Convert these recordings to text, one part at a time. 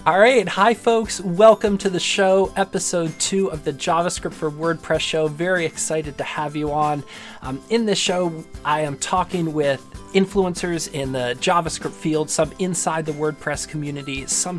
All right, hi folks, welcome to the show, episode 2 of the JavaScript for WordPress show. Very excited to have you on. In this show, I am talking with influencers in the JavaScript field, some inside the WordPress community, some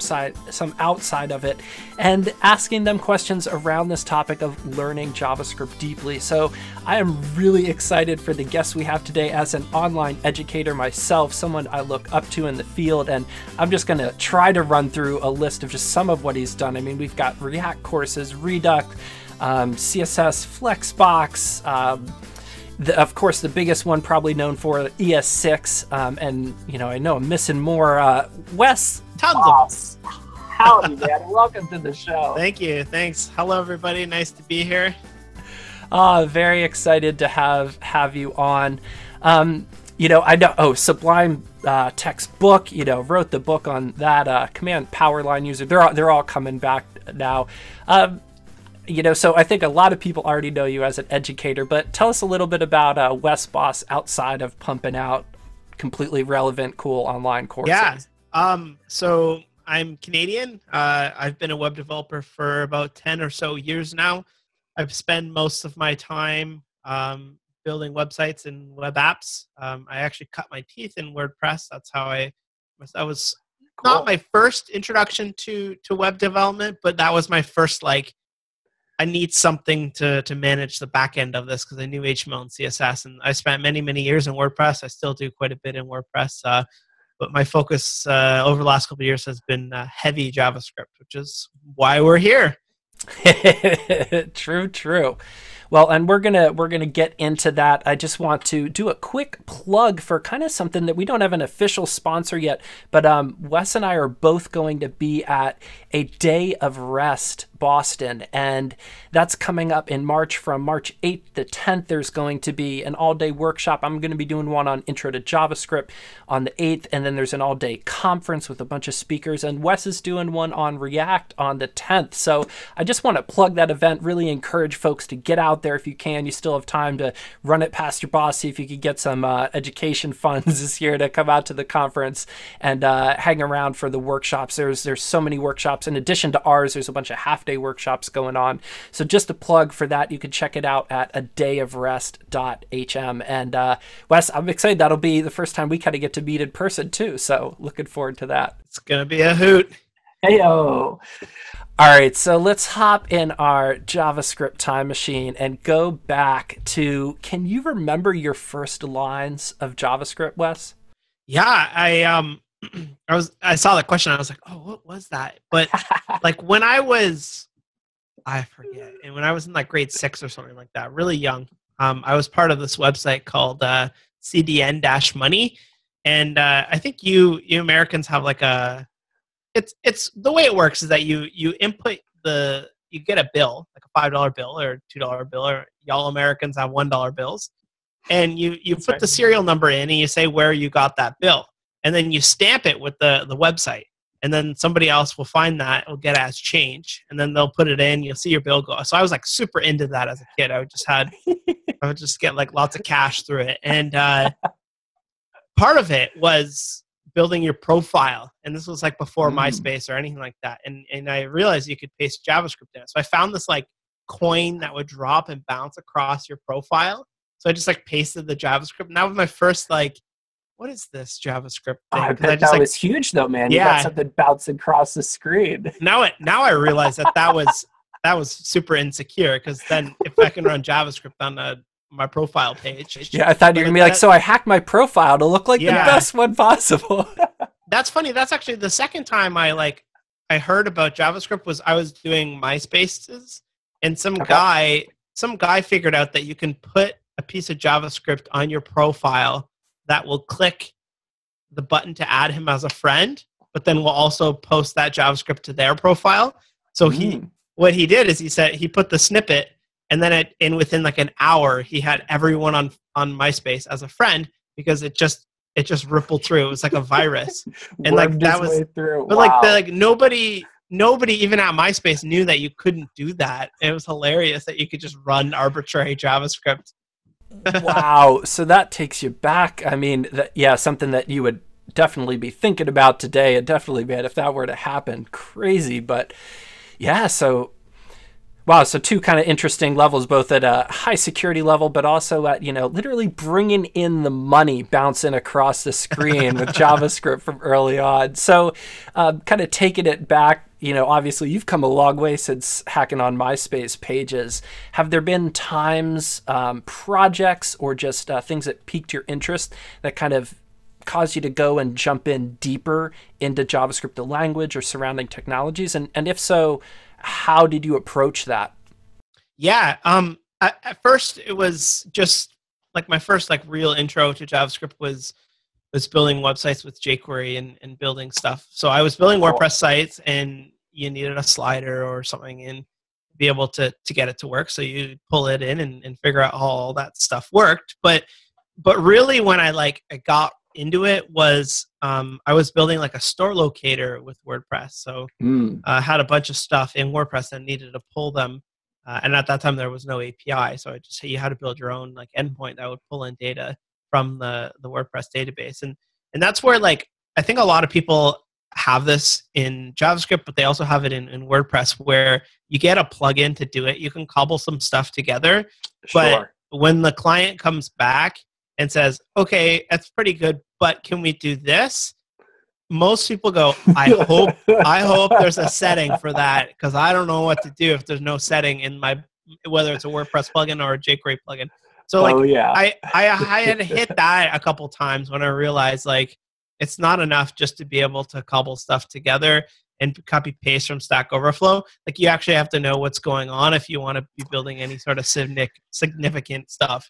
outside of it, and asking them questions around this topic of learning JavaScript deeply. So I am really excited for the guest we have today. As an online educator myself, someone I look up to in the field, and I'm just going to try to run through a list of just some of what he's done. I mean, we've got React courses, Redux, CSS, Flexbox, of course, the biggest one probably known for ES6, and I know I'm missing more. Wes Bos, howdy, man! Welcome to the show. Thank you. Thanks. Hello, everybody. Nice to be here. Very excited to have you on. I know. Oh, Sublime Text book. Wrote the book on that. Command Powerline user. They're all coming back now. So I think a lot of people already know you as an educator, but tell us a little bit about Wes Bos outside of pumping out completely relevant, cool online courses. Yeah. So I'm Canadian. I've been a web developer for about 10 or so years now. I've spent most of my time building websites and web apps. I actually cut my teeth in WordPress. That's how that was cool. Not my first introduction to web development, but that was my first, I need something to manage the back end of this because I knew HTML and CSS, and I spent many, many years in WordPress. I still do quite a bit in WordPress, but my focus over the last couple of years has been heavy JavaScript, which is why we're here. True. Well, and we're gonna get into that. I just want to do a quick plug for kind of something that we don't have an official sponsor yet, but Wes and I are both going to be at a Day of Rest Boston, and that's coming up in March. From March 8th to 10th, there's going to be an all-day workshop. I'm going to be doing one on Intro to JavaScript on the 8th, and then there's an all-day conference with a bunch of speakers, and Wes is doing one on React on the 10th. So I just want to plug that event, really encourage folks to get out there if you can. You still have time to run it past your boss, see if you could get some education funds this year to come out to the conference and hang around for the workshops. There's so many workshops. In addition to ours, there's a bunch of half-day workshops going on. So just a plug for that. You can check it out at adayofrest.hm. And Wes, I'm excited. That'll be the first time we kind of get to meet in person too. So looking forward to that. It's going to be a hoot. Heyo. All right, so let's hop in our JavaScript time machine and go back to, can you remember your first lines of JavaScript, Wes? Yeah, I saw the question. I was like, oh, what was that? But when I forget. And when I was in grade 6 or something like that, really young, I was part of this website called CDN-Money. And I think you Americans have it's the way it works is that you input you get a bill, like a $5 bill or $2 bill, or y'all Americans have $1 bills. And you put the serial number in and you say where you got that bill. And then you stamp it with the website. And then somebody else will find that, will get it as change. And then they'll put it in, you'll see your bill go. So I was super into that as a kid. I would just get lots of cash through it. And part of it was building your profile. And this was before MySpace or anything like that. And I realized you could paste JavaScript in it. So I found this coin that would drop and bounce across your profile. So I just pasted the JavaScript. And that was my first what is this JavaScript thing? I bet that was huge though, man. Yeah. You got something bouncing across the screen. Now I realize that was super insecure, because then if I can run JavaScript on my profile page. Yeah, I thought you were going to be so I hacked my profile to look like the best one possible. That's funny. That's actually the second time I heard about JavaScript was I was doing MySpaces, and some guy figured out that you can put a piece of JavaScript on your profile that will click the button to add him as a friend, but then will also post that JavaScript to their profile. So what he did is he put the snippet, and then within an hour, he had everyone on MySpace as a friend, because it just rippled through. It was like a virus, and that was. But nobody even at MySpace knew that you couldn't do that. It was hilarious that you could just run arbitrary JavaScript. Wow. So that takes you back. I mean, something that you would definitely be thinking about today. And definitely, man, if that were to happen, crazy. But yeah, so wow, so two kind of interesting levels, both at a high security level, but also at, literally bringing in the money bouncing across the screen with JavaScript from early on. So kind of taking it back, obviously you've come a long way since hacking on MySpace pages. Have there been times, projects, or just things that piqued your interest that kind of caused you to go and jump in deeper into JavaScript, the language, or surrounding technologies? And if so, how did you approach that? Yeah. At first it was just like my first like real intro to JavaScript was building websites with jQuery and building stuff. So I was building WordPress sites, and you needed a slider or something and be able to get it to work. So you pull it in and figure out how all that stuff worked. But really when I got into it was I was building like a store locator with WordPress. So I had a bunch of stuff in WordPress and needed to pull them. And at that time there was no API. So I just you had to build your own like endpoint that would pull in data from the WordPress database. And that's where like I think a lot of people have this in JavaScript, but they also have it in WordPress, where you get a plugin to do it. You can cobble some stuff together. Sure. But when the client comes back and says, okay, that's pretty good, but can we do this? Most people go, I hope there's a setting for that, because I don't know what to do if there's no setting in my, whether it's a WordPress plugin or a jQuery plugin. So like, I had to hit that a couple times when I realized like it's not enough just to be able to cobble stuff together and copy paste from Stack Overflow. Like you actually have to know what's going on if you want to be building any sort of significant stuff.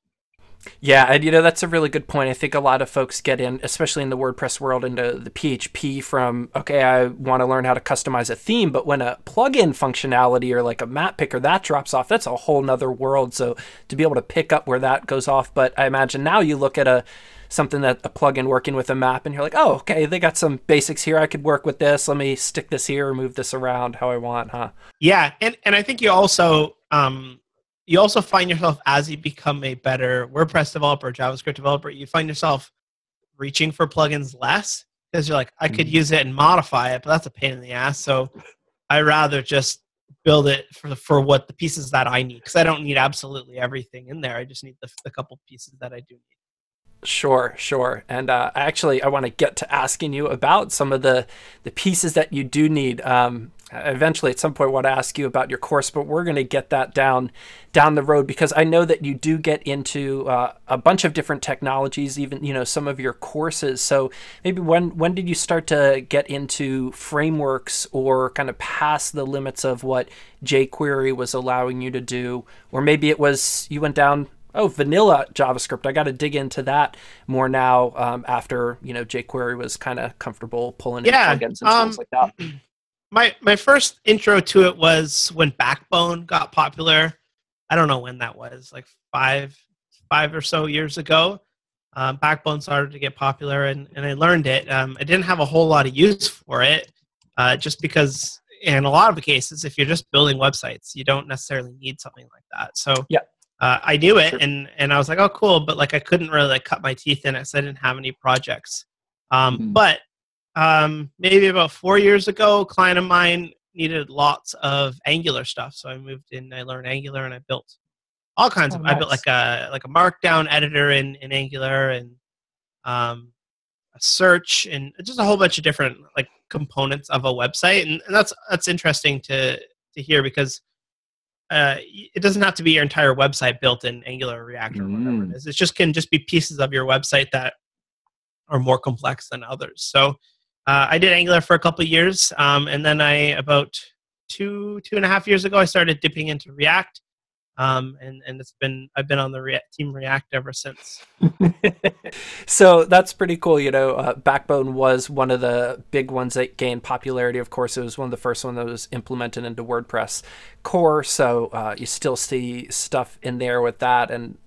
Yeah, and that's a really good point. I think a lot of folks get in, especially in the WordPress world, into the PHP from, okay, I want to learn how to customize a theme, but when a plugin functionality or like a map picker, that drops off, that's a whole nother world. So to be able to pick up where that goes off, but I imagine now you look at something that a plugin working with a map and you're like, oh, okay, they got some basics here. I could work with this. Let me stick this here or move this around how I want, huh? Yeah, and I think you also find yourself, as you become a better WordPress developer, JavaScript developer, you find yourself reaching for plugins less, because you're like, I could use it and modify it, but that's a pain in the ass. So I rather just build it for what the pieces that I need, because I don't need absolutely everything in there. I just need the couple pieces that I do need. Sure. And actually, I want to get to asking you about some of the pieces that you do need. Eventually, at some point, I want to ask you about your course, but we're going to get that down the road, because I know that you do get into a bunch of different technologies, even some of your courses. So maybe when did you start to get into frameworks, or kind of past the limits of what jQuery was allowing you to do, or maybe it was you went down, vanilla JavaScript, I got to dig into that more now, after jQuery was kind of comfortable pulling in plugins and tools like that. My first intro to it was when Backbone got popular. I don't know when that was, like five or so years ago. Backbone started to get popular, and I learned it. I didn't have a whole lot of use for it, just because in a lot of the cases, if you're just building websites, you don't necessarily need something like that. So yeah. I knew it, and I was like, oh, cool, but like I couldn't really like cut my teeth in it, so I didn't have any projects. But maybe about 4 years ago, a client of mine needed lots of Angular stuff, so I moved in. I learned Angular, and I built all kinds of. Nice. I built like a Markdown editor in Angular, and a search, and just a whole bunch of different like components of a website, and that's interesting to hear, because it doesn't have to be your entire website built in Angular or React or whatever it is. It can just be pieces of your website that are more complex than others. So I did Angular for a couple of years, and then about two and a half years ago, I started dipping into React, and I've been on the team React ever since. So that's pretty cool. Backbone was one of the big ones that gained popularity. Of course, it was one of the first one that was implemented into WordPress core. So you still see stuff in there with that, and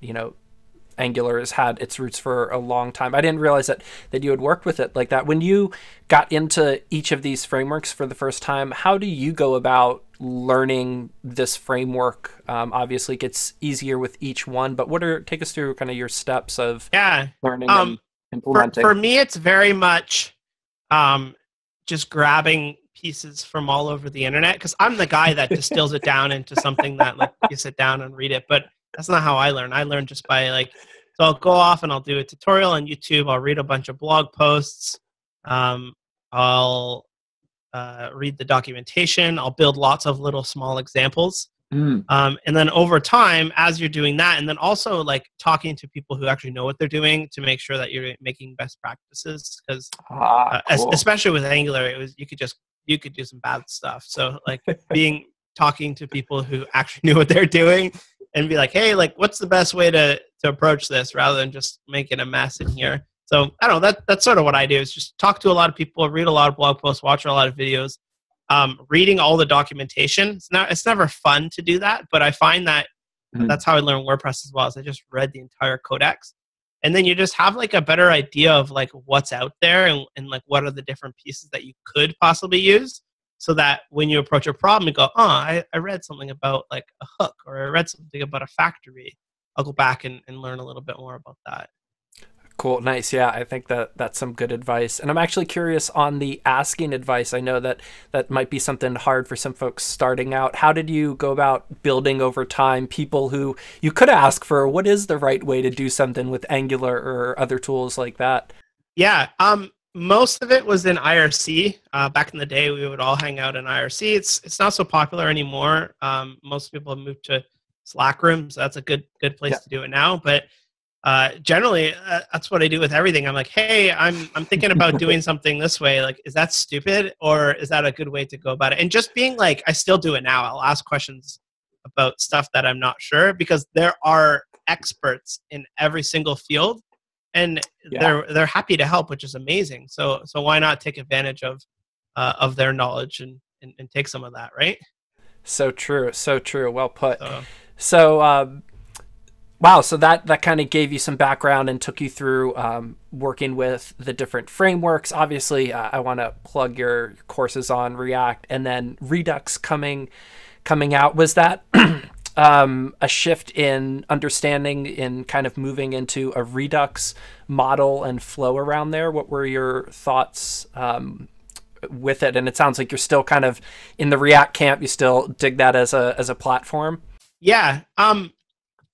Angular has had its roots for a long time. I didn't realize that you had worked with it like that. When you got into each of these frameworks for the first time, how do you go about learning this framework? Obviously, it gets easier with each one, but take us through kind of your steps of learning and implementing? For me, it's very much just grabbing pieces from all over the internet, because I'm the guy that distills it down into something that like you sit down and read it. But that's not how I learn. I learn just by like, so I'll go off and I'll do a tutorial on YouTube. I'll read a bunch of blog posts. I'll read the documentation. I'll build lots of little small examples. And then over time, as you're doing that, and then also like talking to people who actually know what they're doing to make sure that you're making best practices. Because cool. especially with Angular, you could do some bad stuff. So like talking to people who actually knew what they're doing and be like, hey, like what's the best way to approach this, rather than just making a mess in here. So I don't know, that's sort of what I do, is just talk to a lot of people, read a lot of blog posts, watch a lot of videos. Reading all the documentation. It's never fun to do that, but I find that that's how I learned WordPress as well. Is I just read the entire codex, and then you just have like a better idea of like what's out there and like what are the different pieces that you could possibly use, so that when you approach a problem, you go, oh, I read something about like a hook, or I read something about a factory. I'll go back and learn a little bit more about that. Cool. Nice. Yeah, I think that's some good advice. And I'm actually curious on the asking advice. I know that might be something hard for some folks starting out. How did you go about building over time people who you could ask for what is the right way to do something with Angular or other tools like that? Yeah. Most of it was in IRC. Back in the day, we would all hang out in IRC. It's not so popular anymore. Most people have moved to Slack rooms. So that's a good place to do it now. But generally, that's what I do with everything. I'm like, hey, I'm thinking about doing something this way. Like, is that stupid, or is that a good way to go about it? And just being like, I still do it now. I'll ask questions about stuff that I'm not sure, because there are experts in every single field, and they're happy to help, which is amazing. So why not take advantage of their knowledge and take some of that, right? So true. So true. Well put. So wow, so that kind of gave you some background and took you through working with the different frameworks. Obviously, I want to plug your courses on React, and then Redux coming out. Was that a shift in understanding, in kind of moving into a Redux model and flow around there? What were your thoughts with it? And it sounds like you're still kind of in the React camp. You still dig that as a platform? Yeah.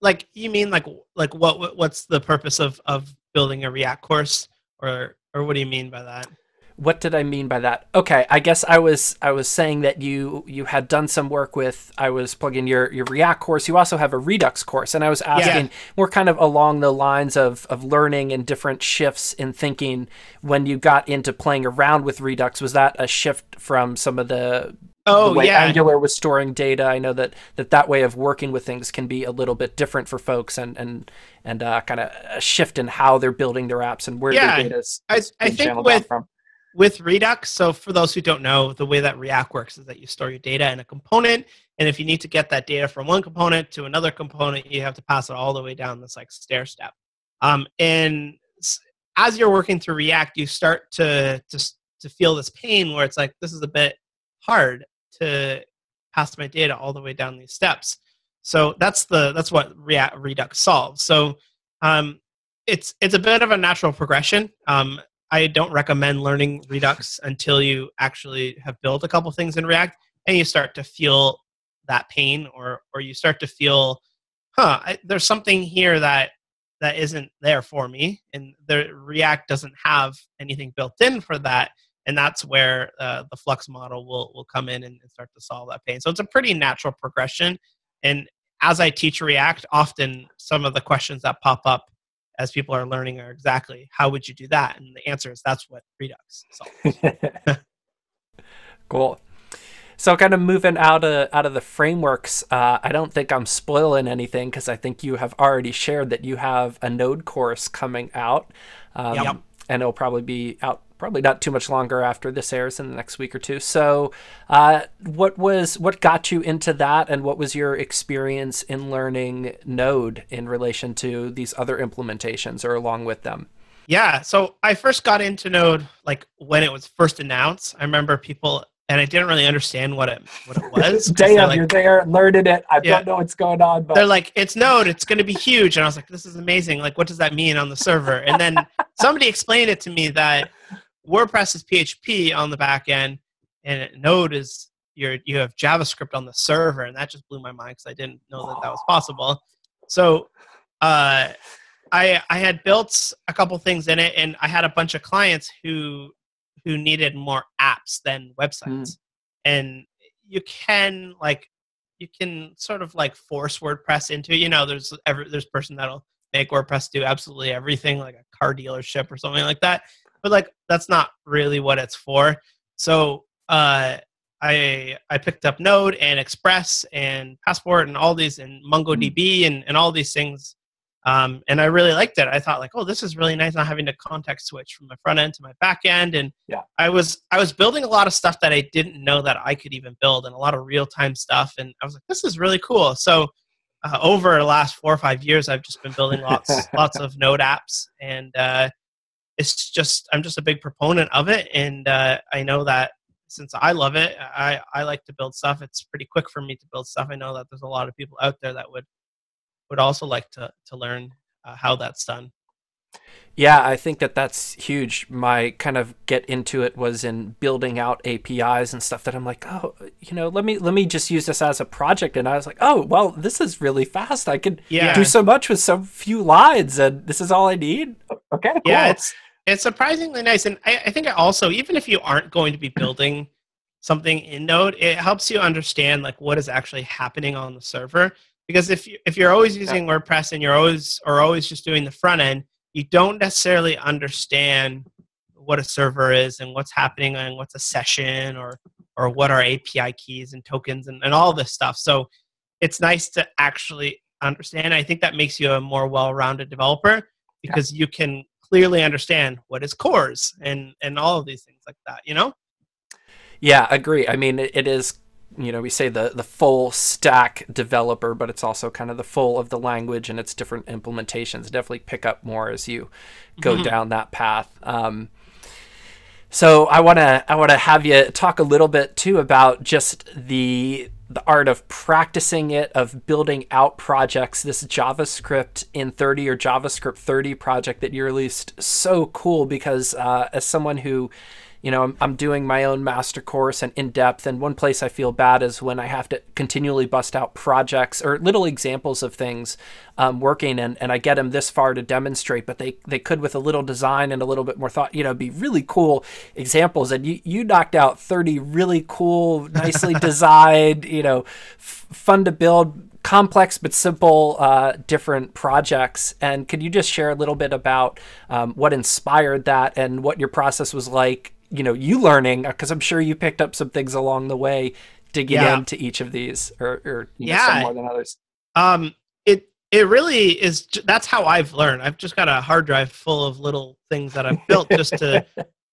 Like, you mean like what's the purpose of building a React course, or what do you mean by that? What did I mean by that? Okay, I guess I was saying that you had done some work with, I was plugging your React course. You also have a Redux course, and I was asking more kind of along the lines of learning and different shifts in thinking when you got into playing around with Redux. Was that a shift from some of the way Angular was storing data? I know that way of working with things can be a little bit different for folks, and kind of a shift in how they're building their apps and where their data is being channeled out from. With Redux, so for those who don't know, the way that React works is that you store your data in a component, and if you need to get that data from one component to another component, you have to pass it all the way down this like stair step. And as you're working through React, you start to feel this pain where it's like, this is a bit hard to pass my data all the way down these steps. So that's what Redux solves. So it's a bit of a natural progression. I don't recommend learning Redux until you actually have built a couple things in React and you start to feel that pain, or you start to feel, there's something here that isn't there for me, and the React doesn't have anything built in for that, and that's where the Flux model will come in and start to solve that pain. So it's a pretty natural progression, and as I teach React, often some of the questions that pop up as people are learning are exactly, how would you do that? And the answer is, that's what Redux solves. Cool. So kind of moving out of the frameworks, I don't think I'm spoiling anything, because I think you have already shared that you have a Node course coming out. And it'll probably be out probably not too much longer after this airs, in the next week or two. So what got you into that, and what was your experience in learning Node in relation to these other implementations or along with them? Yeah, so I first got into Node like when it was first announced. I remember people and I didn't really understand what it was. Damn, Like, you're there, learning it. I yeah, don't know what's going on, but they're like, it's Node, it's going to be huge. And I was like, this is amazing. Like, what does that mean on the server? And then somebody explained it to me that WordPress is PHP on the back end, and Node is you have JavaScript on the server, and that just blew my mind because I didn't know that was possible. So I had built a couple things in it, and I had a bunch of clients who needed more apps than websites, and you can sort of like force WordPress into it. There's person that'll make WordPress do absolutely everything, like a car dealership or something like that. But like that's not really what it's for. So I picked up Node and Express and Passport and all these, and MongoDB and all these things. And I really liked it. I thought like, oh, this is really nice, not having to context switch from my front end to my back end. And I was building a lot of stuff that I didn't know that I could even build, and a lot of real-time stuff. And I was like, this is really cool. So over the last 4 or 5 years, I've just been building lots of Node apps. And I'm just a big proponent of it. And I know that since I love it, I like to build stuff. It's pretty quick for me to build stuff. I know that there's a lot of people out there that would also like to learn how that's done. Yeah, I think that's huge. My kind of get into it was in building out APIs and stuff that I'm like, oh, let me just use this as a project. And I was like, oh, well, this is really fast. I could do so much with so few lines, and this is all I need. Okay, cool. Yeah, it's surprisingly nice. And I think also, even if you aren't going to be building something in Node, it helps you understand like what is actually happening on the server. Because if you're always using WordPress and you're always just doing the front end, you don't necessarily understand what a server is and what's happening and what's a session or what are API keys and tokens and all this stuff. So it's nice to actually understand. I think that makes you a more well-rounded developer because you can clearly understand what is cores and all of these things like that, Yeah, agree. I mean, it is, we say the full stack developer, but it's also kind of the full of the language and its different implementations. Definitely pick up more as you go down that path. So I want to have you talk a little bit too about just the art of practicing it, of building out projects. This JavaScript in 30 or JavaScript30 project that you released, so cool because as someone who I'm doing my own master course and in-depth, and one place I feel bad is when I have to continually bust out projects or little examples of things working, and I get them this far to demonstrate, but they could, with a little design and a little bit more thought, be really cool examples. And you knocked out 30 really cool, nicely designed, fun to build, complex but simple different projects. And could you just share a little bit about what inspired that and what your process was like, you learning, because I'm sure you picked up some things along the way digging into each of these or some more than others. It really is. That's how I've learned. I've just got a hard drive full of little things that I've built just to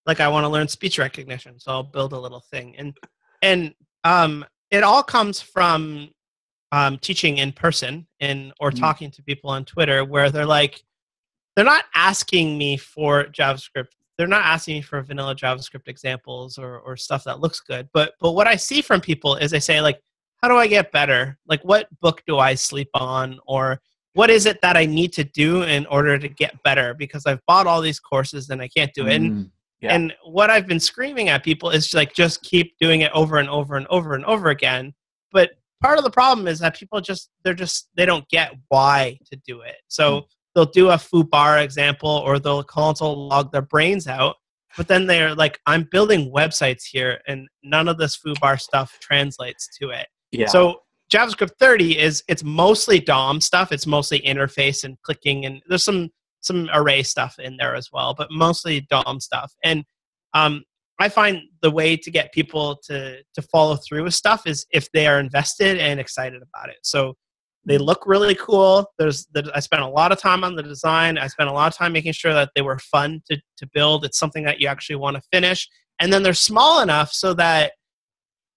like, I want to learn speech recognition, so I'll build a little thing. And it all comes from teaching in person or talking to people on Twitter, where they're not asking me for JavaScript. They're not asking me for vanilla JavaScript examples or stuff that looks good. But what I see from people is they say like, how do I get better? Like, what book do I sleep on? Or what is it that I need to do in order to get better? Because I've bought all these courses and I can't do it. And what I've been screaming at people is like, just keep doing it over and over and over and over again. But part of the problem is that people they don't get why to do it. So they'll do a foobar example, or they'll console log their brains out, but then they're like, I'm building websites here and none of this foobar stuff translates to it. So JavaScript 30 it's mostly DOM stuff. It's mostly interface and clicking, and there's some array stuff in there as well, but mostly DOM stuff. And I find the way to get people to follow through with stuff is if they are invested and excited about it. So they look really cool. I spent a lot of time on the design. I spent a lot of time making sure that they were fun to build. It's something that you actually want to finish. And then they're small enough so that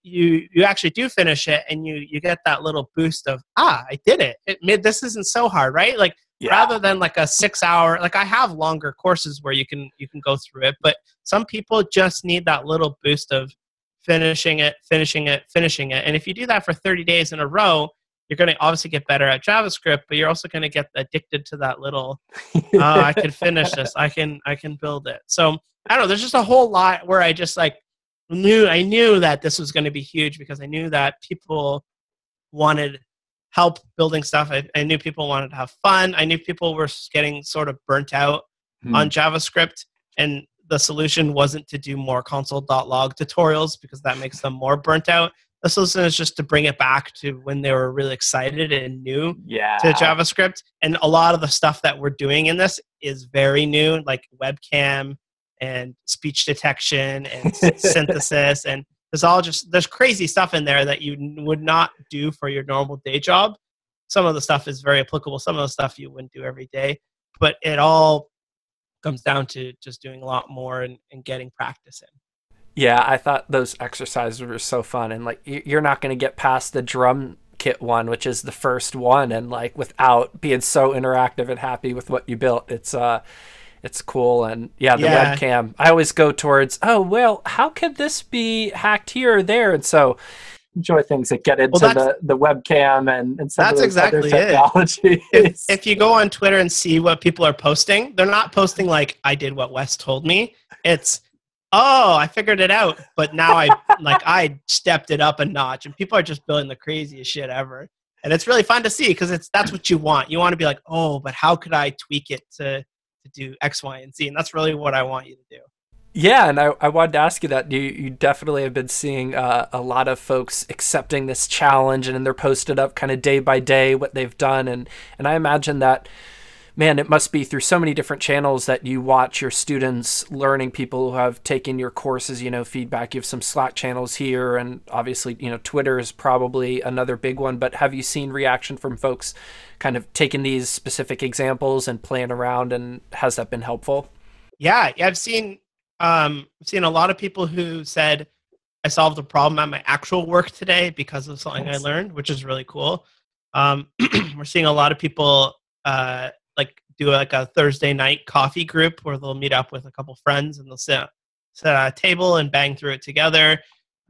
you actually do finish it, and you get that little boost of, I did it. This isn't so hard, right? Like, rather than like a 6 hour, like I have longer courses where you can go through it, but some people just need that little boost of finishing it, finishing it, finishing it. And if you do that for 30 days in a row, you're going to obviously get better at JavaScript, but you're also going to get addicted to that little, oh, I can finish this. I can build it. So I don't know. There's just a whole lot where I just like I knew that this was going to be huge because I knew that people wanted help building stuff. I knew people wanted to have fun. I knew people were getting sort of burnt out on JavaScript, and the solution wasn't to do more console.log tutorials because that makes them more burnt out. The solution is just to bring it back to when they were really excited and new to JavaScript. And a lot of the stuff that we're doing in this is very new, like webcam and speech detection and synthesis. And there's crazy stuff in there that you would not do for your normal day job. Some of the stuff is very applicable. Some of the stuff you wouldn't do every day. But it all comes down to just doing a lot more and getting practice in. Yeah, I thought those exercises were so fun. And like, you're not going to get past the drum kit one, which is the first one, and like without being so interactive and happy with what you built. It's cool. And the webcam, I always go towards, oh, well, how could this be hacked here or there? And so enjoy things that get into the webcam and some of those other technologies. If you go on Twitter and see what people are posting, they're not posting like, I did what Wes told me. It's, oh, I figured it out, but now I stepped it up a notch, and people are just building the craziest shit ever. And it's really fun to see because that's what you want. You want to be like, oh, but how could I tweak it to do X, Y, and Z? And that's really what I want you to do. Yeah, and I wanted to ask you that. You definitely have been seeing a lot of folks accepting this challenge, and they're posted up kind of day by day what they've done. And I imagine that, man, it must be through so many different channels that you watch your students learning, people who have taken your courses, feedback. You have some Slack channels here, and obviously, Twitter is probably another big one. But have you seen reaction from folks kind of taking these specific examples and playing around, and has that been helpful? Yeah, I've seen a lot of people who said, I solved a problem at my actual work today because of something I learned, which is really cool. We're seeing a lot of people do like a Thursday night coffee group where they'll meet up with a couple friends and they'll sit at a table and bang through it together.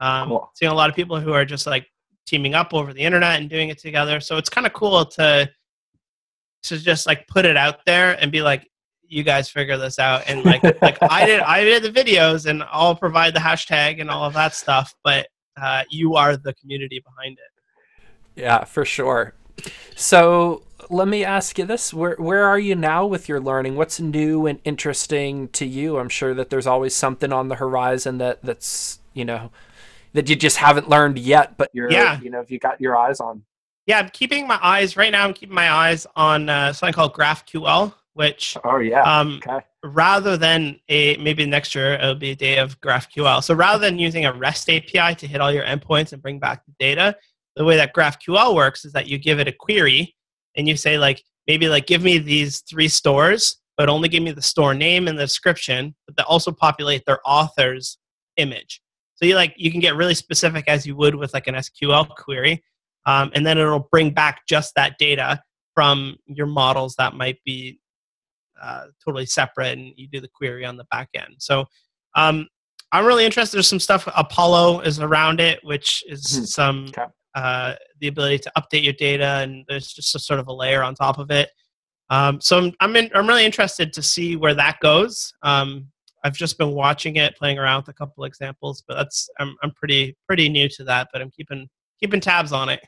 Cool. Seeing a lot of people who are just like teaming up over the internet and doing it together. So it's kind of cool to just like put it out there and be like, you guys figure this out. And like I did the videos, and I'll provide the hashtag and all of that stuff, but you are the community behind it. Yeah, for sure. So let me ask you this. Where are you now with your learning? What's new and interesting to you? I'm sure that there's always something on the horizon that's, that you just haven't learned yet, but if you got your eyes on. Yeah, I'm keeping my eyes on something called GraphQL, which rather than maybe next year it'll be a day of GraphQL. So rather than using a REST API to hit all your endpoints and bring back the data, the way that GraphQL works is that you give it a query and you say give me these 3 stores, but only give me the store name and the description, but they also populate their author's image. So you can get really specific as you would with like an SQL query, and then it'll bring back just that data from your models that might be totally separate, and you do the query on the back end. So I'm really interested. There's some stuff Apollo is around it, which is the ability to update your data, and there's just a sort of a layer on top of it. So I'm really interested to see where that goes. I've just been watching it, playing around with a couple examples, but I'm pretty new to that, but I'm keeping tabs on it.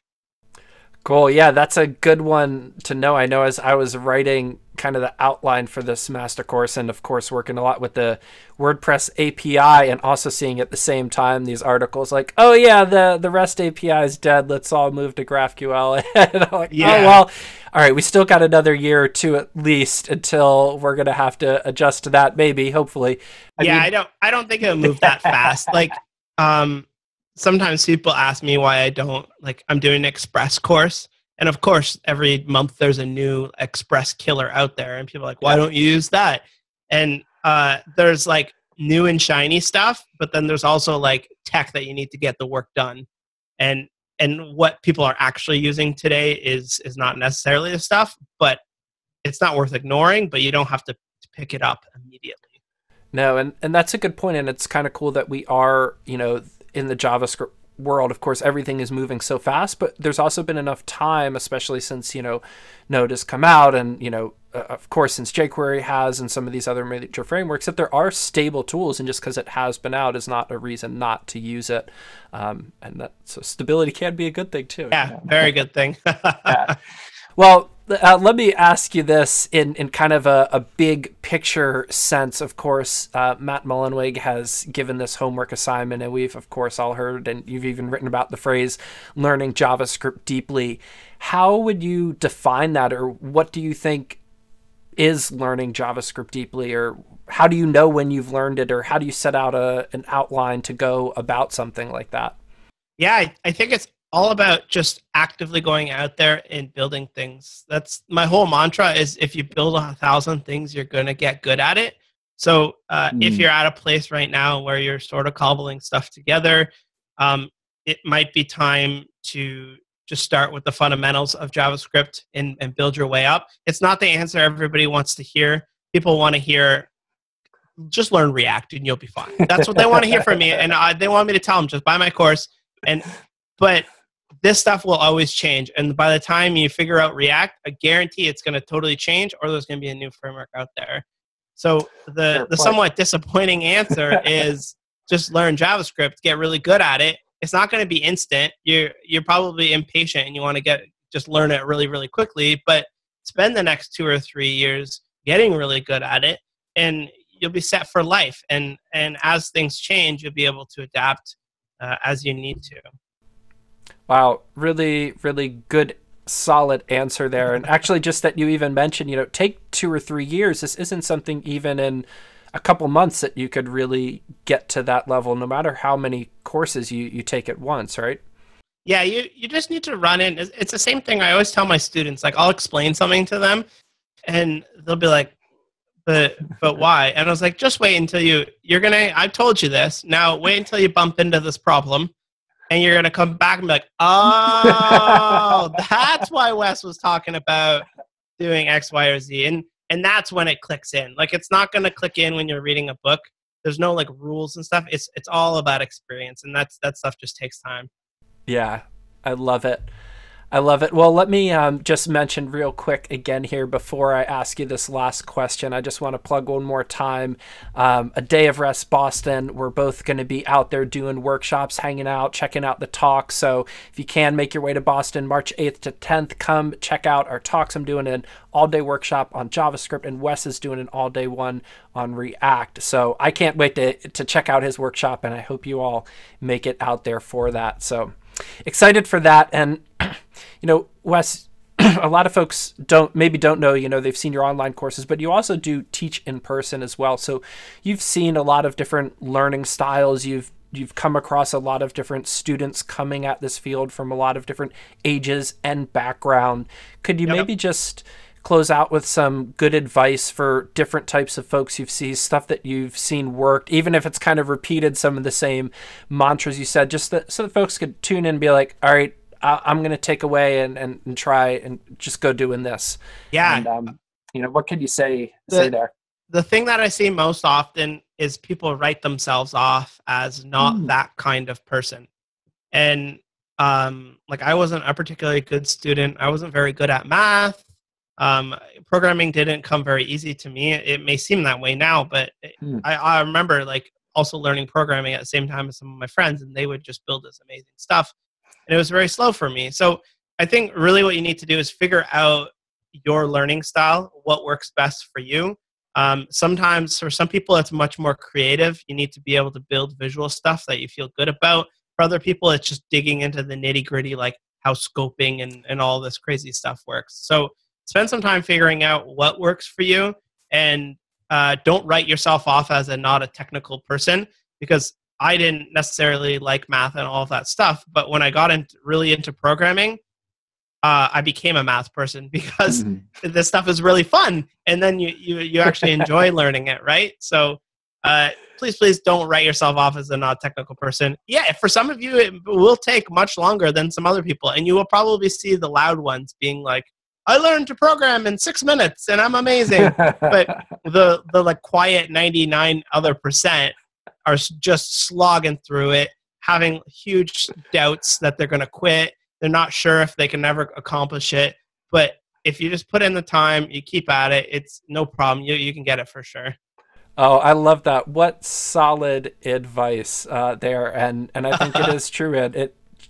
Cool. Yeah, that's a good one to know. I know as I was writing kind of the outline for this master course, and of course working a lot with the WordPress API, and also seeing at the same time these articles like, oh yeah, the REST API is dead, let's all move to GraphQL. And I'm like, oh well, all right, we still got another year or two at least until we're gonna have to adjust to that, maybe, hopefully. I don't think it'll move that fast. Sometimes people ask me why I don't, I'm doing an Express course. And of course, every month there's a new Express killer out there. And people are like, why don't you use that? And there's new and shiny stuff, but then there's also tech that you need to get the work done. And what people are actually using today is not necessarily the stuff, but it's not worth ignoring, but you don't have to pick it up immediately. No, and that's a good point. And it's kind of cool that we are, in the JavaScript world, of course, everything is moving so fast, but there's also been enough time, especially since, Node has come out and, of course, since jQuery has and some of these other major frameworks, that there are stable tools, and just because it has been out is not a reason not to use it. So stability can be a good thing too. Yeah, very good thing. Yeah. Well, let me ask you this in kind of a big picture sense. Of course, Matt Mullenweg has given this homework assignment, and we've, of course, all heard, and you've even written about the phrase learning JavaScript deeply. How would you define that, or what do you think is learning JavaScript deeply, or how do you know when you've learned it, or how do you set out an outline to go about something like that? Yeah, I think it's all about just actively going out there and building things. That's my whole mantra is if you build 1,000 things, you're going to get good at it. So if you're at a place right now where you're sort of cobbling stuff together, it might be time to just start with the fundamentals of JavaScript and build your way up. It's not the answer everybody wants to hear. People want to hear, just learn React and you'll be fine. That's what they want to hear from me. And they want me to tell them, just buy my course. But this stuff will always change. And by the time you figure out React, I guarantee it's going to totally change, or there's going to be a new framework out there. So the somewhat disappointing answer is just learn JavaScript, get really good at it. It's not going to be instant. You're probably impatient and you want to just learn it really, really quickly, but spend the next 2 or 3 years getting really good at it, and you'll be set for life. And as things change, you'll be able to adapt as you need to. Wow, really, really good, solid answer there. And actually, just that you even mentioned, take 2 or 3 years. This isn't something even in a couple months that you could really get to that level, no matter how many courses you take at once, right? Yeah, you just need to run in. It's the same thing I always tell my students. Like, I'll explain something to them, and they'll be like, but why? And I was like, just wait until I've told you this. Now wait until you bump into this problem. And you're going to come back and be like, oh, that's why Wes was talking about doing X, Y, or Z. And that's when it clicks in. Like, it's not going to click in when you're reading a book. There's no like rules and stuff. It's all about experience. And that stuff just takes time. Yeah, I love it. I love it. Well, let me just mention real quick again here before I ask you this last question. I just want to plug one more time. A day of rest Boston. We're both going to be out there doing workshops, hanging out, checking out the talks. So if you can make your way to Boston, March 8th to 10th, come check out our talks. I'm doing an all-day workshop on JavaScript, and Wes is doing an all-day one on React. So I can't wait to check out his workshop, and I hope you all make it out there for that. So excited for that. And Wes, a lot of folks don't know, they've seen your online courses, but you also do teach in person as well. So you've seen a lot of different learning styles. You've come across a lot of different students coming at this field from a lot of different ages and background. Could you maybe just close out with some good advice for different types of folks you've seen, stuff that you've seen worked, even if it's kind of repeated some of the same mantras you said, just so that folks could tune in and be like, all right, I'm going to take away and try and just go doing this. Yeah. And, what could you say there? The thing that I see most often is people write themselves off as not that kind of person. And I wasn't a particularly good student. I wasn't very good at math. Programming didn't come very easy to me. It may seem that way now, but I remember also learning programming at the same time as some of my friends, and they would just build this amazing stuff. And it was very slow for me. So I think really what you need to do is figure out your learning style, what works best for you. Sometimes for some people, it's much more creative. You need to be able to build visual stuff that you feel good about. For other people, it's just digging into the nitty gritty, like how scoping and all this crazy stuff works. So spend some time figuring out what works for you, and don't write yourself off as not a technical person, because I didn't necessarily like math and all of that stuff. But when I got really into programming, I became a math person because this stuff is really fun. And then you actually enjoy learning it, right? So please don't write yourself off as a not technical person. Yeah, for some of you, it will take much longer than some other people. And you will probably see the loud ones being like, I learned to program in 6 minutes and I'm amazing. But the quiet 99% are just slogging through it, having huge doubts that they're going to quit. They're not sure if they can ever accomplish it. But if you just put in the time, you keep at it, it's no problem. You can get it for sure. Oh, I love that. What solid advice there. And I think it is true.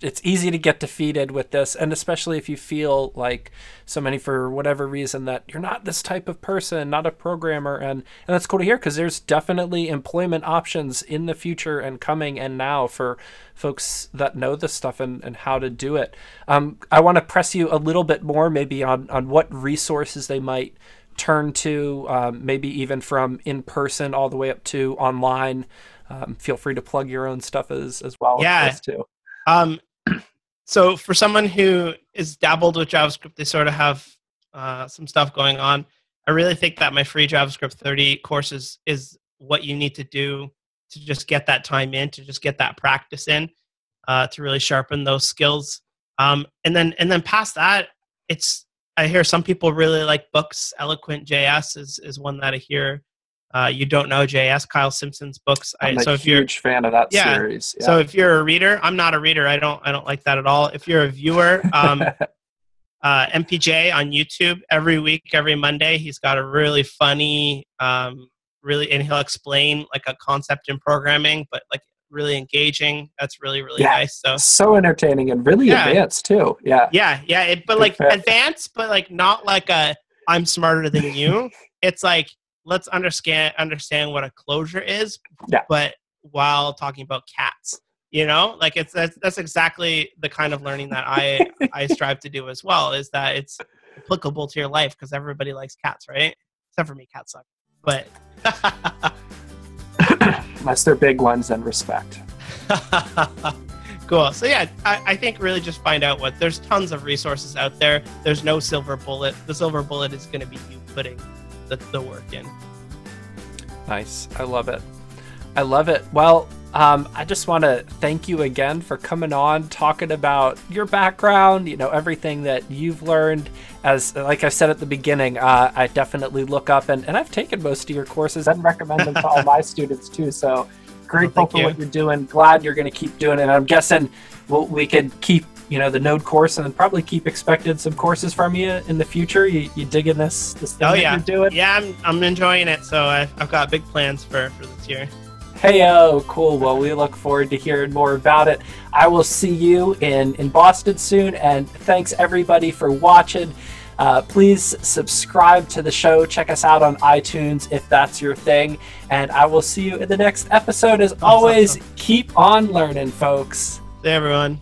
It's easy to get defeated with this, and especially if you feel like so many, for whatever reason, that you're not this type of person, not a programmer. And that's cool to hear, because there's definitely employment options in the future and coming and now for folks that know this stuff and how to do it. I want to press you a little bit more maybe on what resources they might turn to, maybe even from in person all the way up to online. Feel free to plug your own stuff as well. Yeah. Too. So for someone who is dabbled with JavaScript, they sort of have some stuff going on. I really think that my free JavaScript 30 courses is what you need to do to just get that time in, to just get that practice in, to really sharpen those skills. And then past that, I hear some people really like books. Eloquent JS is one that I hear. You Don't Know JS, Kyle Simpson's books. I'm a huge fan of that series. Yeah. So if you're a reader, I'm not a reader. I don't like that at all. If you're a viewer, MPJ on YouTube every week, every Monday, he's got a really funny, and he'll explain like a concept in programming, but like really engaging. That's really nice. So entertaining and really advanced too. Yeah. But like advanced, but like not like I'm smarter than you. It's like, let's understand what a closure is, but while talking about cats, like that's exactly the kind of learning that I strive to do as well, is that it's applicable to your life, because everybody likes cats, right? Except for me, cats suck. But unless they're big ones, then respect. Cool. So yeah, I think really just find out there's tons of resources out there. There's no silver bullet. The silver bullet is going to be you putting the work in. Nice. I love it. Well, I just want to thank you again for coming on, talking about your background, everything that you've learned. Like I said at the beginning, I definitely look up and I've taken most of your courses and recommend them to all my students too. So grateful for what you're doing. Glad you're going to keep doing it. And I'm guessing we could keep the Node course, and then probably keep expecting some courses from you in the future. You digging this thing that you're doing? Yeah, I'm enjoying it. So I've got big plans for this year. Hey, cool. Well, we look forward to hearing more about it. I will see you in Boston soon, and thanks everybody for watching. Please subscribe to the show. Check us out on iTunes if that's your thing, and I will see you in the next episode. As always, keep on learning, folks. See you, everyone.